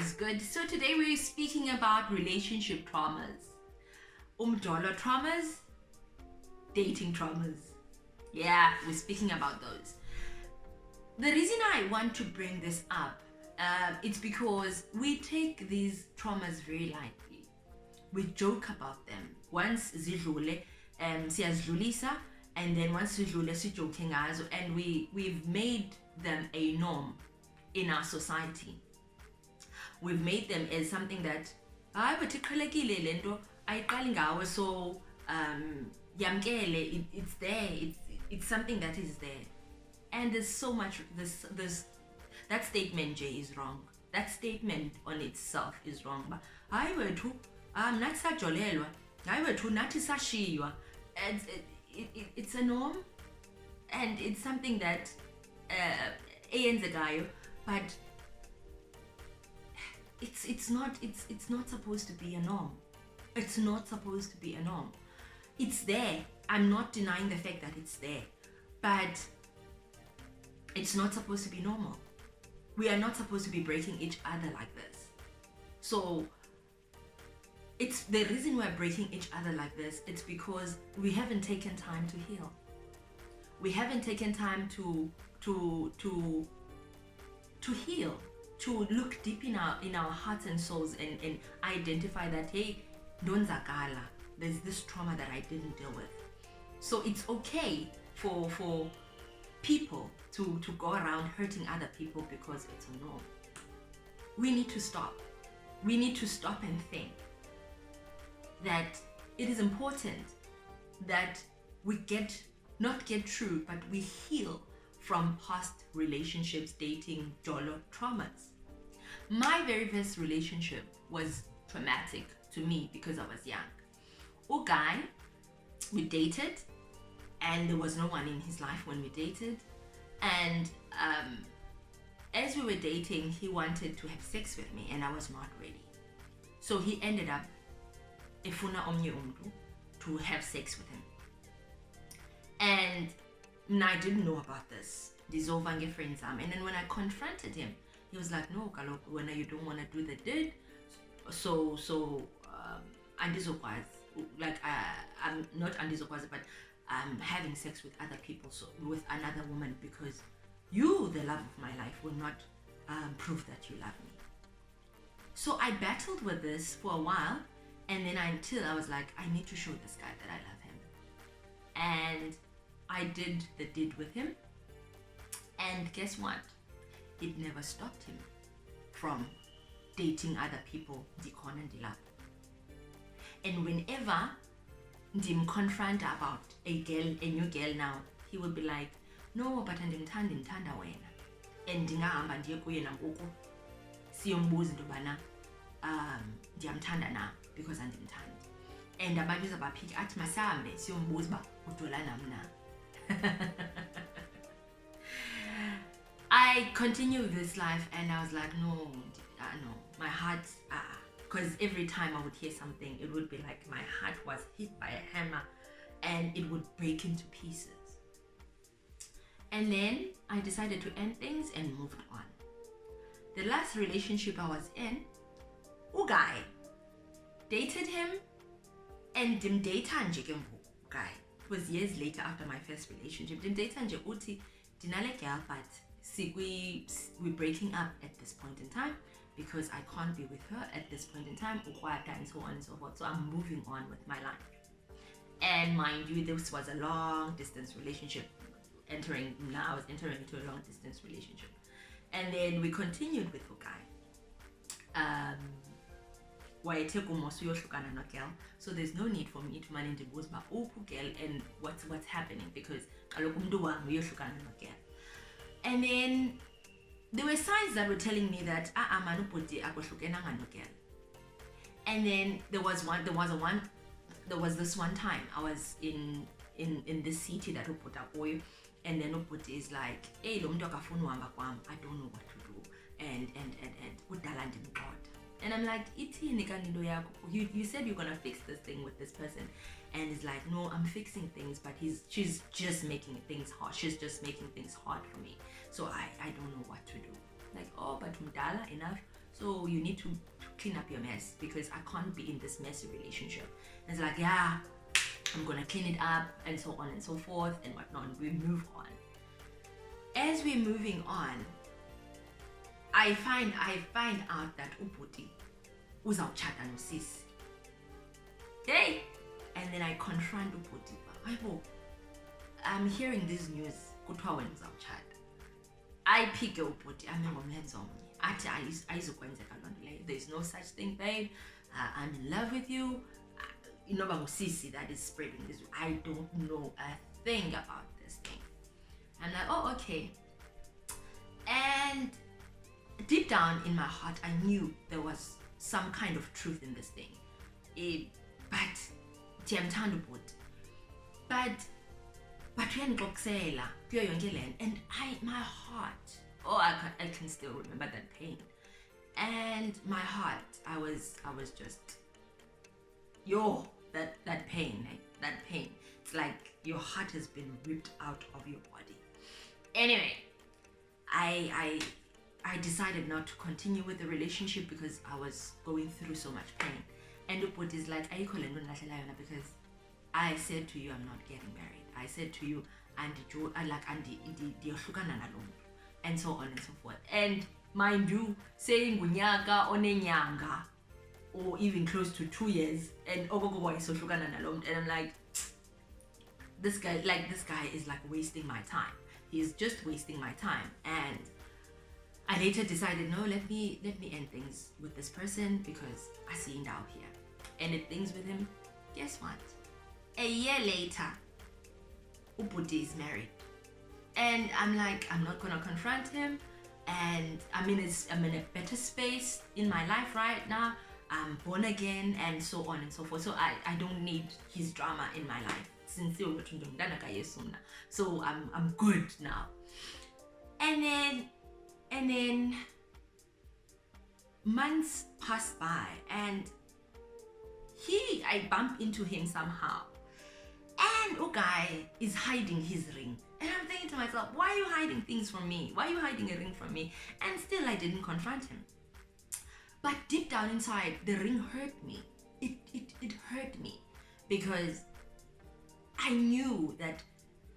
is good. So today we're speaking about relationship traumas. Dollar traumas, dating traumas. Yeah, we're speaking about those. The reason I want to bring this up, it's because we take these traumas very lightly. We joke about them. Once zidlule, siyazidlulisa, and then once zidlule sijoke ngazo, and we've made them a norm in our society. We've made them as something that iqhelekile lento ayiqali ngawe, so yamkele, it's there, it's something that is there. And there's so much, this that statement, Jay, is wrong. That statement on itself is wrong. But hayi wethu nathi sajolelwa, hayi wethu nathi sashiywa. It's a norm, and it's something that eyenzekayo, but it's not supposed to be a norm. It's not supposed to be a norm. It's there. I'm not denying the fact that it's there, but it's not supposed to be normal. We are not supposed to be breaking each other like this. So it's the reason we're breaking each other like this. It's because we haven't taken time to heal. We haven't taken time to heal, to look deep in our hearts and souls and identify that, hey, donzakala, there's this trauma that I didn't deal with. So it's okay for people to go around hurting other people because it's a norm. We need to stop. We need to stop and think that it is important that we not get through, but we heal from past relationships, dating, jolo traumas. My very first relationship was traumatic to me because I was young. Guy, we dated, and there was no one in his life when we dated. And as we were dating, he wanted to have sex with me, and I was not ready. So he ended up efuna omnye umntu to have sex with him. And I didn't know about this. Dissolve friends. And then when I confronted him, he was like, no, kaloku, when you don't want to do the deed, so andizokwazi. Like I'm not andizokwazi, but I'm having sex with other people, so with another woman, because you, the love of my life, will not prove that you love me. So I battled with this for a while, and then until I was like, I need to show this guy that I love him. And I did the deed with him, and guess what? It never stopped him from dating other people, ndikhona ndilapho. And whenever ndim confront about a new girl now, he will be like, no, but ndimthanda wena. And ndingahamba ndiye kuye nangoku siyombuza into bana ndiyamthanda na, because andimthandi. And abantu zabaphika athi masambe siyombuza uba udola nam na. I continued this life, and I was like, no, my heart, because every time I would hear something, it would be like my heart was hit by a hammer, and it would break into pieces. And then I decided to end things and moved on. The last relationship I was in, guy, dated him, and dimdata nje ke ngoku guy. It was years later after my first relationship. Dimdata nje uthi dinale girl, but we're breaking up at this point in time because I can't be with her at this point in time, and so on and so forth. So I'm moving on with my life. And mind you, this was a long distance relationship. I was entering into a long distance relationship. And then we continued with Ugai. Girl. So there's no need for me to manage about girl and what's happening, because girl. And then there were signs that were telling me that and then there was this one time I was in this city that put up oil, and then Uputi is like, hey, I don't know what to do, and and I'm like, you said you're gonna fix this thing with this person, and he's like, no, I'm fixing things, but she's just making things hard. She's just making things hard for me, so I don't know what to do. Like, oh, but mdala enough, so you need to clean up your mess because I can't be in this messy relationship. And it's like, yeah, I'm gonna clean it up and so on and so forth and whatnot. We move on. As we're moving on, I find out that ubhuti uzawutshata nosisi. Hey! And then I confront ubhuti. I'm hearing this news. Kuthiwa wena uzawutshata. Ayiphike ubhuti ame ngomlenze omnye. Athi ayizukwenzeka loo nto leyo. There's no such thing, babe. I'm in love with you. Inoba ngusisi that is spreading this. I don't know a thing about this thing. I'm like, oh, okay. And deep down in my heart, I knew there was some kind of truth in this thing. But ndiyamthanda ubhuti. But uyandixoxela kuyo yonke le nto, and my heart, I can still remember that pain. And my heart, I was just, that pain, that pain. It's like your heart has been ripped out of your body. Anyway, I decided not to continue with the relationship because I was going through so much pain. And ubhuti is like, ayikho le nto ndilahlela yona, because I said to you, I'm not getting married. I said to you, ndiyohlukana nalo mntu, and so on and so forth. And mind you, saying ngunyaka onenyanga, or even close to 2 years, and ogogo isohlukana nalo mntu, and I'm like, this guy is like wasting my time. He's just wasting my time. And I later decided, no, let me end things with this person because I see him out here. Ended things with him. Guess what? A year later, ubhuti is married. And I'm like, I'm not gonna confront him. And I'm in a better space in my life right now. I'm born again and so on and so forth. So I don't need his drama in my life. So I'm good now. And then months pass by and I bump into him somehow. And guy is hiding his ring. And I'm thinking to myself, why are you hiding things from me? Why are you hiding a ring from me? And still I didn't confront him. But deep down inside, the ring hurt me. It hurt me because I knew that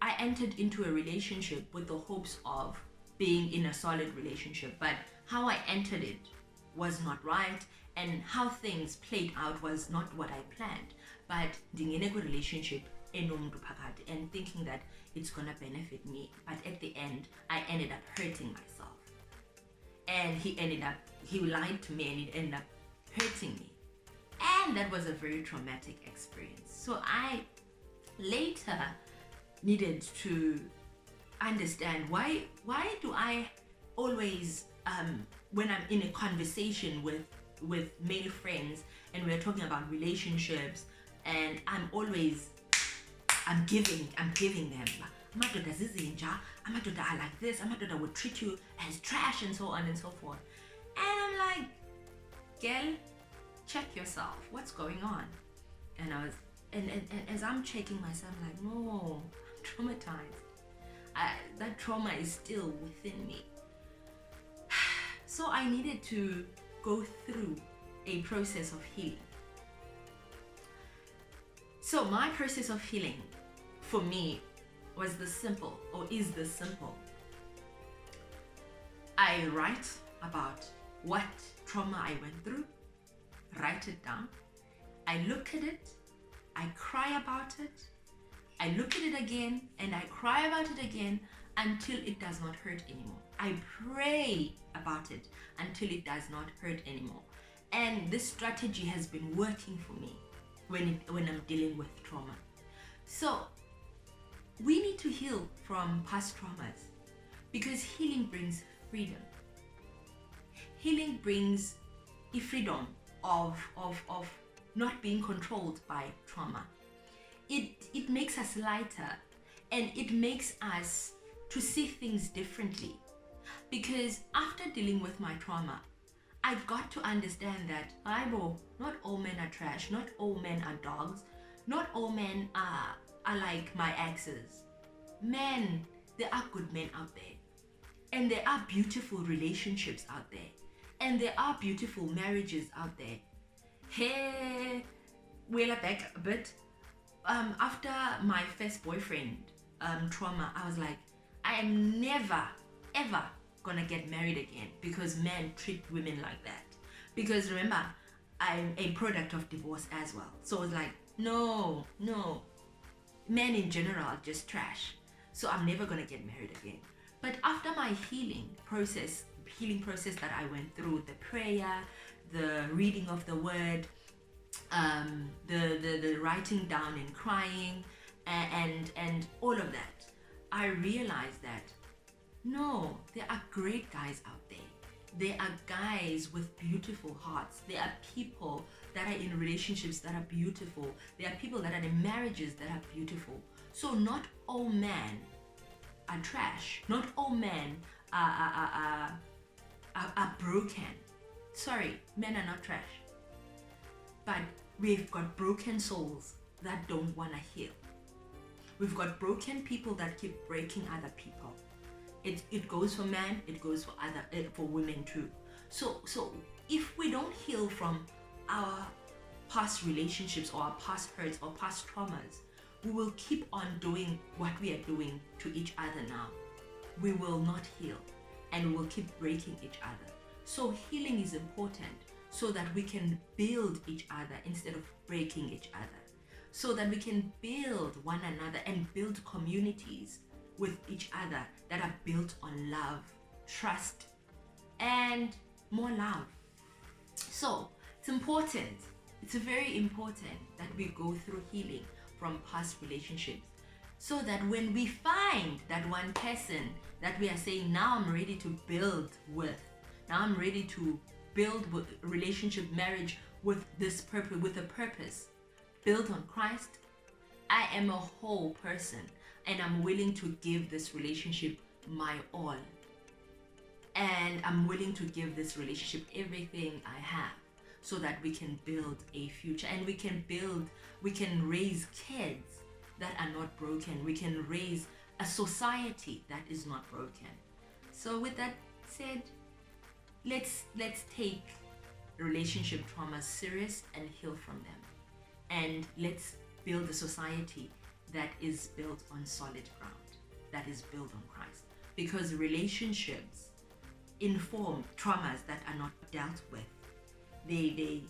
I entered into a relationship with the hopes of being in a solid relationship. But how I entered it was not right. And how things played out was not what I planned. But ndingene kwi relationship enomntu phakathi and thinking that it's gonna benefit me, but at the end I ended up hurting myself, and he lied to me and it ended up hurting me, and that was a very traumatic experience. So I later needed to understand why do I always when I'm in a conversation with male friends and we're talking about relationships, and I'm giving them amadoda zizinja, amadoda are like this, amadoda would treat you as trash and so on and so forth. And I'm like, girl, check yourself, what's going on? And I was and as I'm checking myself, I'm like, no, I'm traumatized. That trauma is still within me. So I needed to go through a process of healing. So my process of healing for me is the simple. I write about what trauma I went through, write it down. I look at it, I cry about it, I look at it again, and I cry about it again until it does not hurt anymore. I pray about it until it does not hurt anymore. And this strategy has been working for me when I'm dealing with trauma. So we need to heal from past traumas because healing brings freedom. Healing brings a freedom of not being controlled by trauma. It makes us lighter, and it makes us to see things differently. Because after dealing with my trauma, I got to understand that not all men are trash, not all men are dogs, not all men are like my exes. Men, there are good men out there. And there are beautiful relationships out there. And there are beautiful marriages out there. Hey, wheel back a bit. After my first boyfriend trauma, I was like, I am never ever gonna get married again because men treat women like that. Because remember, I'm a product of divorce as well. So it's like, no, men in general are just trash. So I'm never gonna get married again. But after my healing process that I went through, the prayer, the reading of the word, the writing down and crying, and all of that, I realized that no, there are great guys out there. There are guys with beautiful hearts. There are people that are in relationships that are beautiful. There are people that are in marriages that are beautiful. So not all men are trash. Not all men are broken. Sorry, men are not trash. But we've got broken souls that don't want to heal. We've got broken people that keep breaking other people. It goes for men, it goes for women too. So if we don't heal from our past relationships or our past hurts or past traumas, we will keep on doing what we are doing to each other now. We will not heal and we'll keep breaking each other. So healing is important so that we can build each other instead of breaking each other. So that we can build one another and build communities with each other that are built on love, trust, and more love. So it's important, it's very important that we go through healing from past relationships so that when we find that one person that we are saying, now I'm ready to build with, now I'm ready to build with relationship, marriage with this purpose, with a purpose, built on Christ, I am a whole person and I'm willing to give this relationship my all. And I'm willing to give this relationship everything I have so that we can build a future and we can raise kids that are not broken. We can raise a society that is not broken. So with that said, let's take relationship traumas serious and heal from them. And let's build a society that is built on solid ground, that is built on Christ. Because relationships inform traumas that are not dealt with. They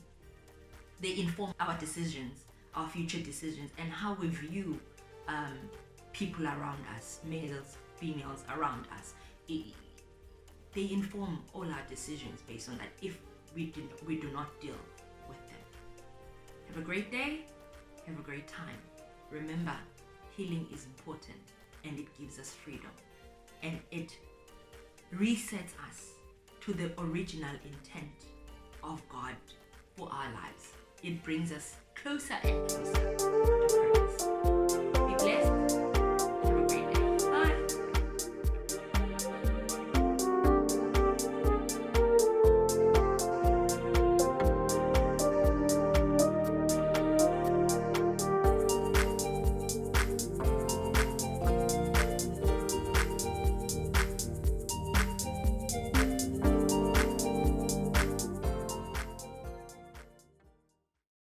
inform our decisions, our future decisions, and how we view people around us, males, females around us. They inform all our decisions based on that if we do not deal with them. Have a great day. Have a great time. Remember, healing is important and it gives us freedom and it resets us to the original intent of God for our lives. It brings us closer and closer